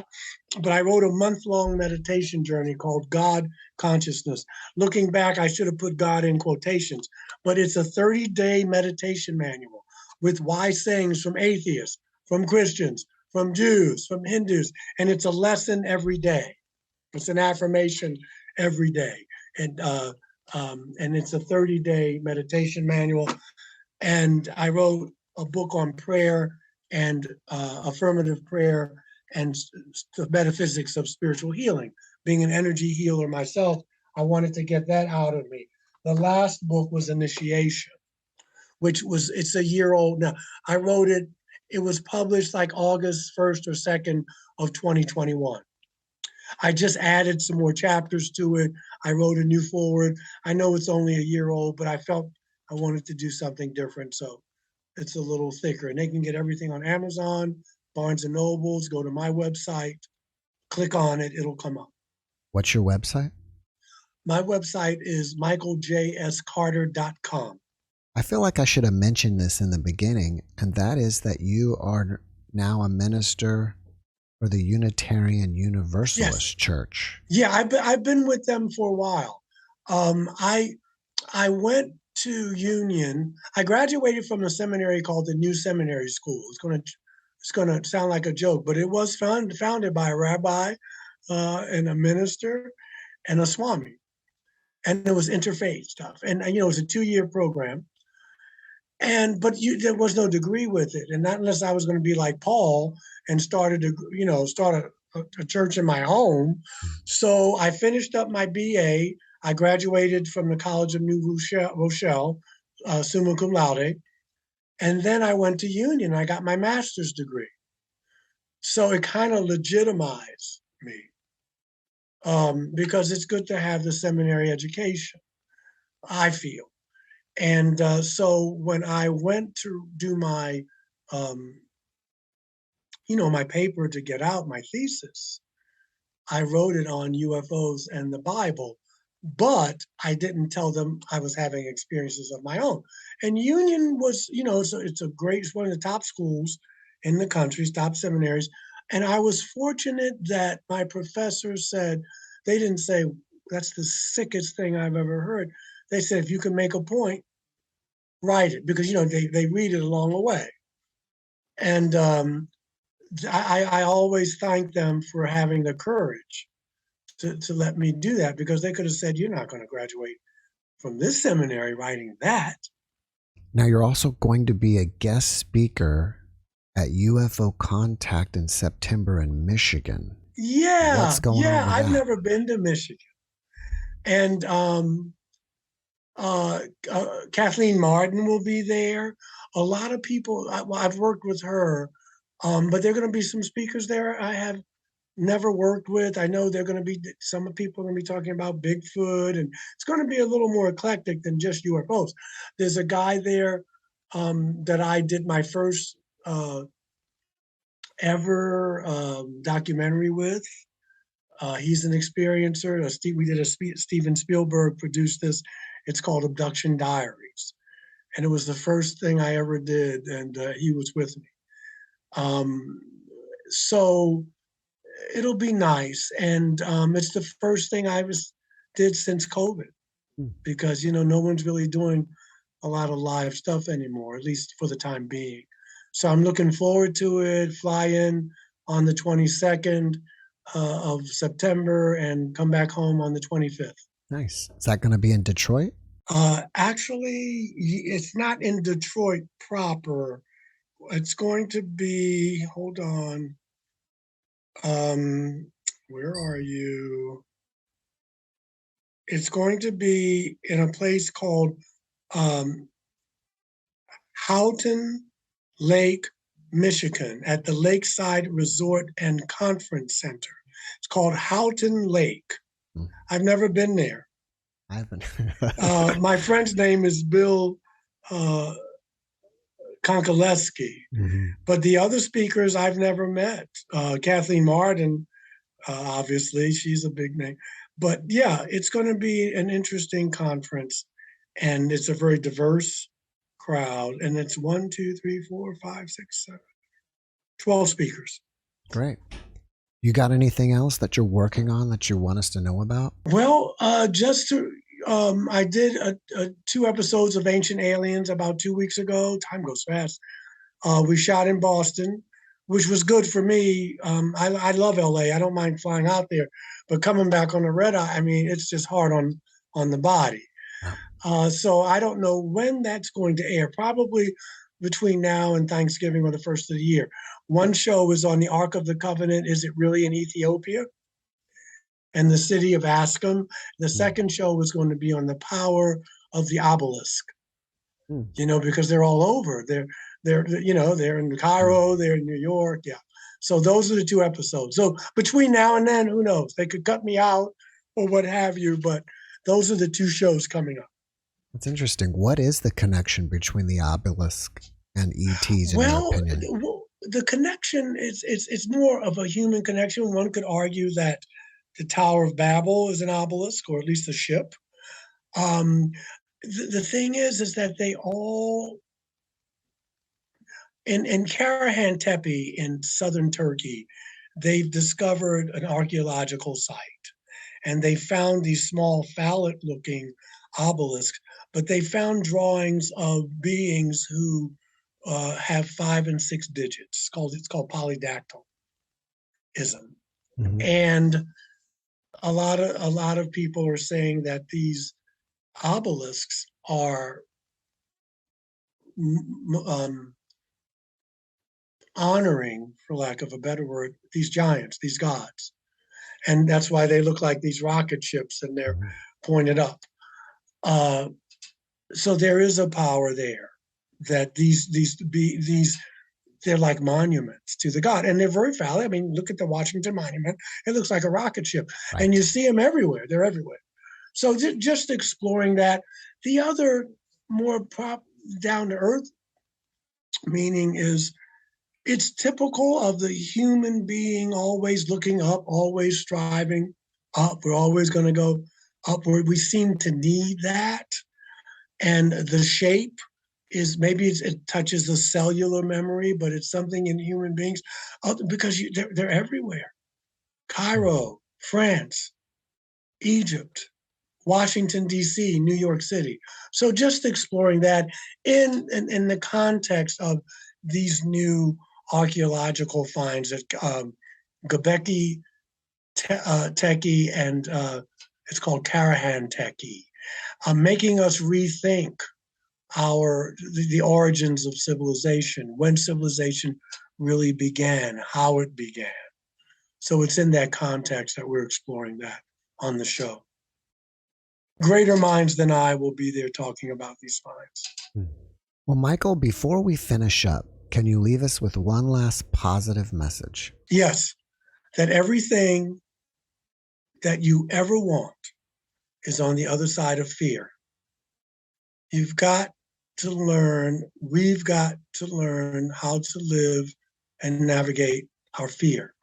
but I wrote a month-long meditation journey called God Consciousness. Looking back, I should have put God in quotations, but it's a 30-day meditation manual with wise sayings from atheists, from Christians, from Jews, from Hindus, and it's a lesson every day. It's an affirmation every day, and it's a 30-day meditation manual. And I wrote a book on prayer and affirmative prayer and the metaphysics of spiritual healing. Being an energy healer myself, I wanted to get that out of me. The last book was Initiation, it's a year old now. I wrote it, it was published like August 1st or 2nd of 2021. I just added some more chapters to it. I wrote a new foreword. I know it's only a year old, but I felt I wanted to do something different. So it's a little thicker, and they can get everything on Amazon, Barnes and Nobles. Go to my website, click on it, it'll come up. What's your website? My website is michaeljscarter.com. I feel like I should have mentioned this in the beginning, and that is that you are now a minister for the Unitarian Universalist Church. Yeah, I've been with them for a while. I went to Union. I graduated from a seminary called the New Seminary School. It's gonna sound like a joke, but it was founded by a rabbi and a minister and a swami, and it was interfaith stuff. And it was a 2-year program. But there was no degree with it, and not unless I was going to be like Paul and start a church in my home. So I finished up my BA. I graduated from the College of New Rochelle, summa cum laude, and then I went to Union. I got my master's degree. So it kind of legitimized me because it's good to have the seminary education, I feel. And so when I went to do my, my paper to get out, my thesis, I wrote it on UFOs and the Bible, but I didn't tell them I was having experiences of my own. And Union was, so it's one of the top schools in the country, top seminaries. And I was fortunate that my professor said, they didn't say, that's the sickest thing I've ever heard. They said, if you can make a point, write it, because they read it along the way. And I always thank them for having the courage to let me do that, because they could have said, you're not going to graduate from this seminary writing that. Now you're also going to be a guest speaker at UFO Contact in September in Michigan. Yeah. What's going on with I've that? never been to Michigan. And Kathleen Martin will be there. A lot of people, I've worked with her, but there are going to be some speakers there I have never worked with. I know some people are going to be talking about Bigfoot, and it's going to be a little more eclectic than just UFOs. There's a guy there that I did my first ever documentary with. He's an experiencer. Steven Spielberg produced this. It's called Abduction Diaries. And it was the first thing I ever did, and he was with me. So it'll be nice. And it's the first thing did since COVID, because, no one's really doing a lot of live stuff anymore, at least for the time being. So I'm looking forward to it. Fly in on the 22nd of September and come back home on the 25th. Nice. Is that going to be in Detroit? Actually, it's not in Detroit proper. It's going to be, hold on. Where are you? It's going to be in a place called Houghton Lake, Michigan, at the Lakeside Resort and Conference Center. It's called Houghton Lake. I've never been there. I haven't. My friend's name is Bill Konkoleski, but the other speakers I've never met. Kathleen Martin, obviously, she's a big name. But yeah, it's going to be an interesting conference, and it's a very diverse crowd. And it's 1, 2, 3, 4, 5, 6, 7, 12 speakers. Great. You got anything else that you're working on that you want us to know about? Well, I did 2 episodes of Ancient Aliens about 2 weeks ago. Time goes fast. We shot in Boston, which was good for me. I love LA. I don't mind flying out there, but coming back on the red eye, it's just hard on the body. So I don't know when that's going to air. Probably between now and Thanksgiving or the first of the year. One show is on the Ark of the Covenant. Is it really in Ethiopia? And the city of Askham. The second show was going to be on the power of the obelisk. Because they're all over. They're in Cairo, they're in New York. Yeah. So those are the 2 episodes. So between now and then, who knows? They could cut me out or what have you, but those are the 2 shows coming up. That's interesting. What is the connection between the obelisk and ETs in your opinion? The connection it's more of a human connection. One could argue that the Tower of Babel is an obelisk, or at least a ship. The thing is that they all, in Karahan Tepe in southern Turkey, they've discovered an archaeological site, and they found these small phallic-looking obelisks, but they found drawings of beings who have 5 and 6 digits. It's called polydactylism, and a lot of people are saying that these obelisks are honoring, for lack of a better word, these giants, these gods, and that's why they look like these rocket ships and they're pointed up. So there is a power there that these they're like monuments to the god, and they're very valid. Look at the Washington Monument; it looks like a rocket ship, and you see them everywhere. They're everywhere. So just exploring that. The other more down to earth meaning is it's typical of the human being, always looking up, always striving up. We're always going to go upward. We seem to need that. And the shape is maybe it touches the cellular memory, but it's something in human beings because they're everywhere. Cairo, France, Egypt, Washington, D.C., New York City. So just exploring that in the context of these new archaeological finds at Göbekli Tepe and it's called Karahan Tepe, making us rethink the origins of civilization, when civilization really began, how it began. So it's in that context that we're exploring that on the show. Greater minds than I will be there talking about these finds. Well, Michael, before we finish up, can you leave us with one last positive message? Yes, that everything that you ever want is on the other side of fear. We've got to learn how to live and navigate our fear.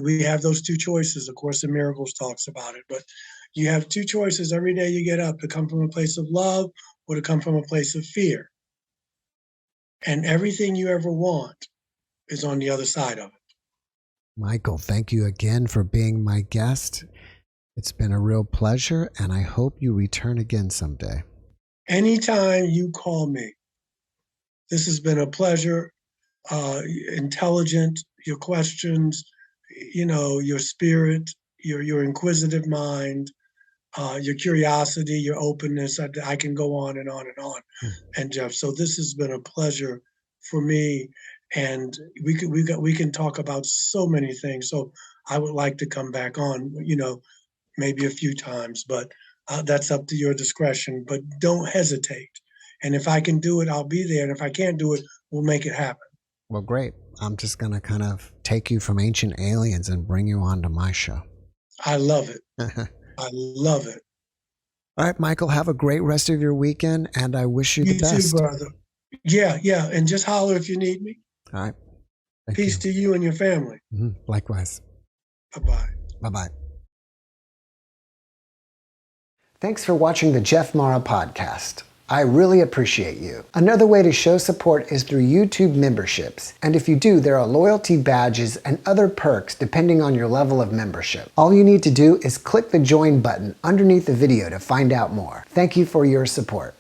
we have those two choices. Of course, the Miracles talks about it, but you have two choices every day you get up, to come from a place of love or to come from a place of fear. And everything you ever want is on the other side of it. Michael, thank you again for being my guest. It's been a real pleasure, and I hope you return again someday. Anytime you call me. This has been a pleasure. Intelligent, your questions, your spirit, your inquisitive mind, your curiosity, your openness. I can go on and on and on. And Jeff, so this has been a pleasure for me, and we can talk about so many things. So I would like to come back on, maybe a few times, but that's up to your discretion. But don't hesitate. And if I can do it, I'll be there. And if I can't do it, we'll make it happen. Well, great. I'm just going to kind of take you from Ancient Aliens and bring you onto my show. I love it. I love it. All right, Michael, have a great rest of your weekend, and I wish you the best. You too, brother. Yeah. And just holler if you need me. All right. Peace to you and your family. Likewise. Bye-bye. Bye-bye. Thanks for watching the JeffMara podcast. I really appreciate you. Another way to show support is through YouTube memberships. And if you do, there are loyalty badges and other perks depending on your level of membership. All you need to do is click the join button underneath the video to find out more. Thank you for your support.